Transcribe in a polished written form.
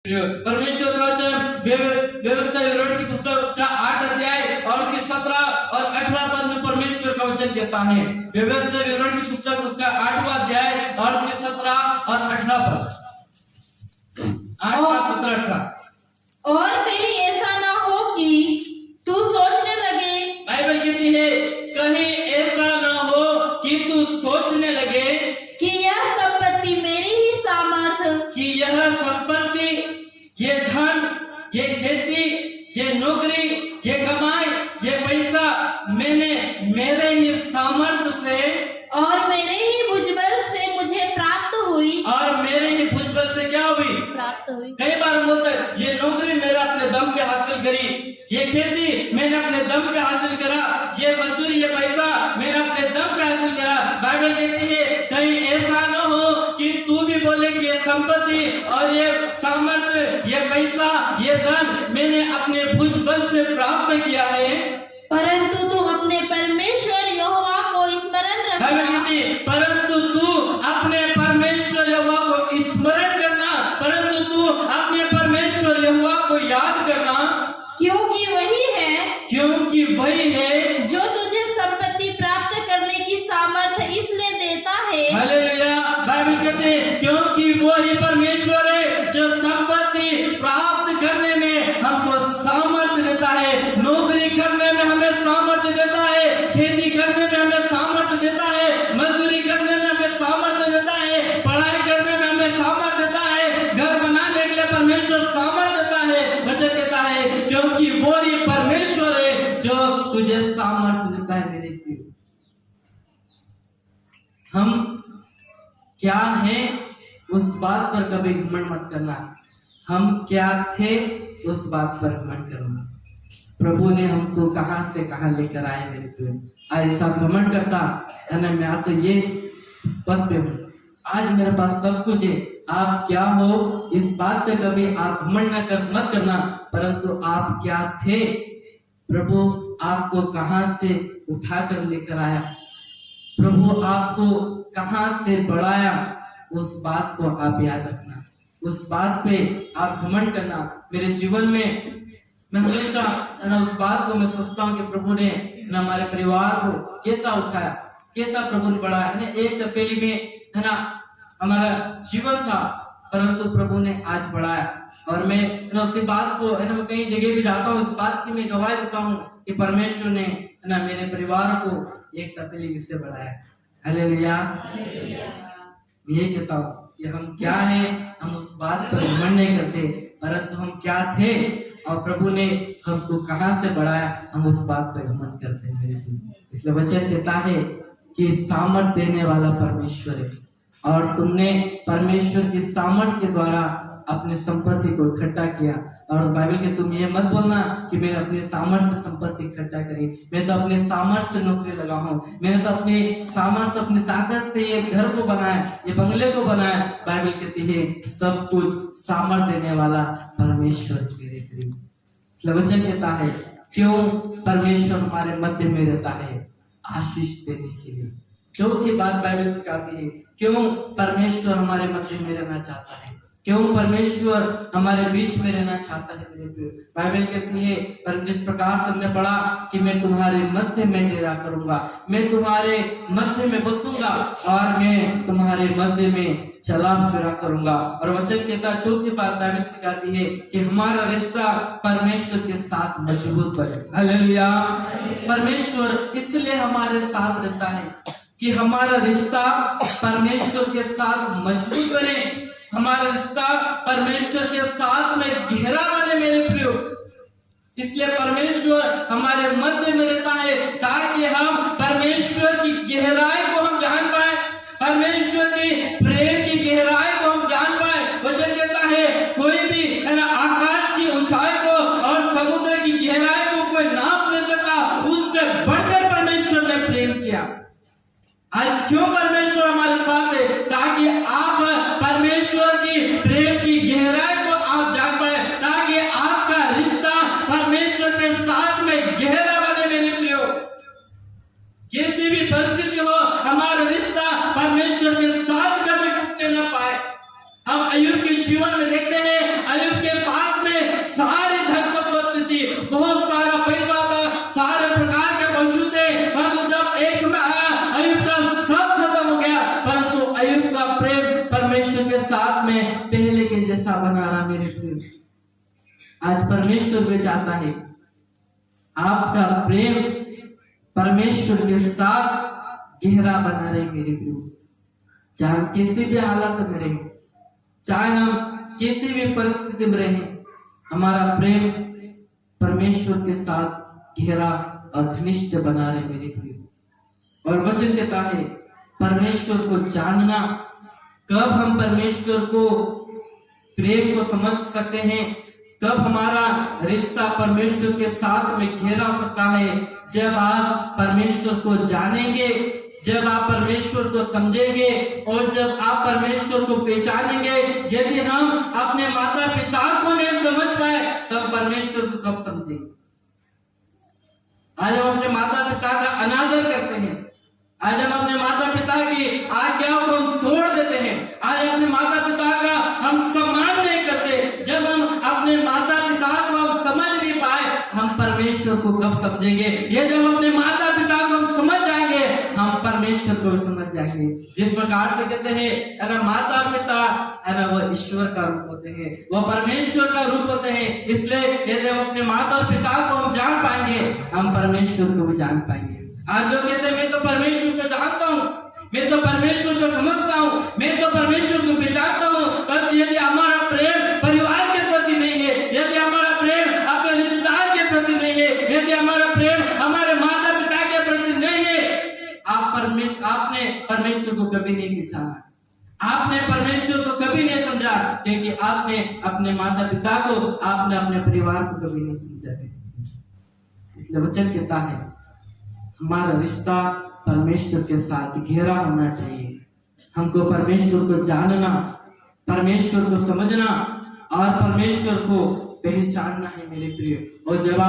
परमेश्वर का वचन व्यवस्था विवरण की पुस्तक उसका 8 अध्याय और उसकी 17 और 18 पद में परमेश्वर का वचन कहता है। व्यवस्था विवरण की पुस्तक उसका 8वां अध्याय और उसकी 17 और 18 पद, 8 और 17 18। और कहीं ऐसा ना हो कि तू सोचने लगे, बाइबल कहती है कहीं ऐसा ना हो कि तू सोचने लगे कि यह संपत्ति मेरी ही सामर्थ्य, कि यह संपत्ति, ये धन, ये खेती, ये नौकरी, ये कमाई, ये पैसा मैंने मेरे ही सामर्थ्य से और मेरे ही भुजबल से मुझे प्राप्त हुई, और मेरे ही भुजबल से क्या हुई, प्राप्त हुई। कई बार हम बोलते हैं ये नौकरी मैंने अपने दम पे हासिल करी, ये खेती मैंने अपने दम पे हासिल करा, ये मजदूरी, ये पैसा मैंने अपने दम पे हासिल करा। बाइबल कहती है कहीं ऐसा न हो कि तू भी बोले कि ये संपत्ति और ये सामर्थ्य, ये पैसा, ये धन मैंने अपने भुजबल से प्राप्त किया है, परंतु तू अपने परमेश्वर यहोवा को स्मरण रखना, परंतु तू अपने परमेश्वर यहोवा को स्मरण करना, परंतु तू अपने परमेश्वर यहोवा को याद करना, क्योंकि वही है जो तुझे संपत्ति प्राप्त करने की सामर्थ्य इसलिए देता है। हालेलुया। बाइबल कहते हैं क्योंकि वो ही परमेश्वर है जो संपत्ति प्राप्त करने में हमको सामर्थ्य देता है, नौकरी करने में हमें सामर्थ्य देता है, खेती करने में हमें सामर्थ्य देता है, मजदूरी करने में हमें सामर्थ्य देता है, पढ़ाई करने में हमें सामर्थ्य देता है, घर बनाने के लिए परमेश्वर सामर्थ्य देता है। वचन कहता है क्योंकि वो ही परमेश्वर है जो तुझे सामर्थ्य देता है। मेरे प्रिय, हम क्या है उस बात पर कभी घमंड मत करना, हम क्या थे उस बात पर घमंड करना। प्रभु ने हमको कहां से कहां लेकर आए मेरे प्रिय। आज सब घमंड करता है ना, मैं तो ये पद पे हूँ, आज मेरे पास सब कुछ है। आप क्या हो इस बात पे कभी आप घमंड मत करना, परंतु आप क्या थे, प्रभु आपको कहां से उठाकर लेकर आया, प्रभु आपको कहां से बढ़ाया, उस बात को आप याद रखना, उस बात पे आप घमंड करना। मेरे जीवन में मैं हमेशा उस बात को मैं सोचता हूँ कि प्रभु ने हमारे परिवार को कैसा उठाया, कैसा प्रभु ने बढ़ाया। एक तपेली में है ना हमारा जीवन था, परंतु प्रभु ने आज बढ़ाया। और मैं उसी बात को है ना, मैं कई जगह भी जाता हूँ, इस बात की मैं गवाही देता हूँ कि परमेश्वर ने है ना मेरे परिवार को एक तपेली से बढ़ाया। हालेलुया। ये कहता हूँ कि हम क्या है, हम उस बात पर घमंड नहीं करते, परंतु हम क्या थे और प्रभु ने हमको कहां से बढ़ाया, हम उस बात पर घमंड करते हैं मेरे प्रिय। इसलिए वचन कहता है कि सामर्थ देने वाला परमेश्वर है, और तुमने परमेश्वर की सामर्थ के द्वारा अपने संपत्ति को इकट्ठा किया। और बाइबल के तुम ये मत बोलना कि मैंने अपनी सामर्थ्य संपत्ति इकट्ठा करी, मैं तो अपने सामर्थ्य से नौकरी लगा हूँ, मैंने तो अपने सामर्थ्य अपनी ताकत से ये घर को बनाया, ये बंगले को बनाया। बाइबल कहती है सब कुछ सामर्थ्य देने वाला परमेश्वर मेरे प्रिय। वचन कहता है क्यों परमेश्वर हमारे मध्य में रहता है, आशीष देने के लिए। चौथी बात बाइबल सिखाती है क्यों परमेश्वर हमारे मध्य में रहना चाहता है, क्यों परमेश्वर हमारे बीच में रहना चाहता है मेरे प्रिय। बाइबल कहती है पर जिस प्रकार से हमने पढ़ा कि मैं तुम्हारे मध्य में डेरा करूंगा, मैं तुम्हारे मध्य में बसूंगा और मैं तुम्हारे मध्य में चला फिरा करूंगा। और वचन कहता है चौथी बात बाइबल सिखाती है कि हमारा रिश्ता परमेश्वर के साथ मजबूत बने। हालेलुया। परमेश्वर इसलिए हमारे साथ रहता है कि हमारा रिश्ता परमेश्वर के साथ मजबूत बने, हमारा रिश्ता परमेश्वर के साथ में गहरा बने मेरे प्रियो। इसलिए परमेश्वर हमारे मध्य में रहता है ताकि हम परमेश्वर की गहराई को हम जान पाए, परमेश्वर की प्रेम की गहराई को हम जान पाए। वचन कहता है कोई भी है ना आकाश की ऊंचाई को और समुद्र की गहराई को कोई नाप नहीं सकता, उससे बढ़कर परमेश्वर ने प्रेम किया। आज क्यों परमेश्वर हमारे साथ है, ताकि आप परमेश्वर की प्रेम की गहराई को आप जान पाए, ताकि आपका रिश्ता परमेश्वर के साथ में गहरा बने मेरे प्रियो। किसी भी परिस्थिति हो सा बना रहा मेरे प्रिय। आज परमेश्वर भी चाहता है आपका प्रेम परमेश्वर के साथ गहरा बना रहे मेरे प्रिय। चाहे हम किसी भी हालत में रहें, चाहे हम किसी भी परिस्थिति में रहें, हमारा प्रेम परमेश्वर के साथ गहरा और घनिष्ठ बना रहे मेरे प्रिय। और वचन कहता है परमेश्वर को जानना। कब हम परमेश्वर को प्रेम को समझ सकते हैं, कब हमारा रिश्ता परमेश्वर के साथ में गहरा सकता है? जब आप परमेश्वर को जानेंगे, जब आप परमेश्वर को समझेंगे और जब आप परमेश्वर को पहचानेंगे। यदि हम अपने माता पिता को नहीं समझ पाए तो हम परमेश्वर को कब समझेंगे? आज हम अपने माता पिता का अनादर करते हैं, आज हम अपने माता पिता की आज्ञाओं को हम तोड़ देते हैं, आज अपने माता पिता का हम सम्मान नहीं करते। जब हम अपने माता पिता को हम समझ नहीं पाए, हम परमेश्वर को कब समझेंगे? ये जब अपने माता पिता को हम समझ जाएंगे, हम परमेश्वर को समझ जाएंगे। जिस प्रकार से कहते हैं अगर माता पिता है ना, वो ईश्वर का रूप होते हैं, वो परमेश्वर का रूप होते हैं। इसलिए यदि हम अपने माता पिता को हम जान पाएंगे, हम परमेश्वर को भी जान पाएंगे। आज जो कहते हैं मैं तो परमेश्वर को जानता हूँ, मैं तो परमेश्वर को समझता हूँ, मैं तो परमेश्वर को पहचानता हूँ, पर यदि हमारा प्रेम परिवार के प्रति नहीं है, यदि हमारा प्रेम अपने रिश्तेदार के प्रति नहीं है, यदि हमारा प्रेम हमारे माता पिता के प्रति नहीं है, आपने परमेश्वर को कभी नहीं पहचाना, आपने परमेश्वर को कभी नहीं समझा, क्योंकि आपने अपने माता पिता को, आपने अपने परिवार को कभी नहीं समझा। इसलिए वचन कहता है हमारा रिश्ता परमेश्वर के साथ गहरा होना चाहिए। हमको परमेश्वर को जानना, परमेश्वर को समझना और परमेश्वर को पहचानना है मेरे प्रिय। और जब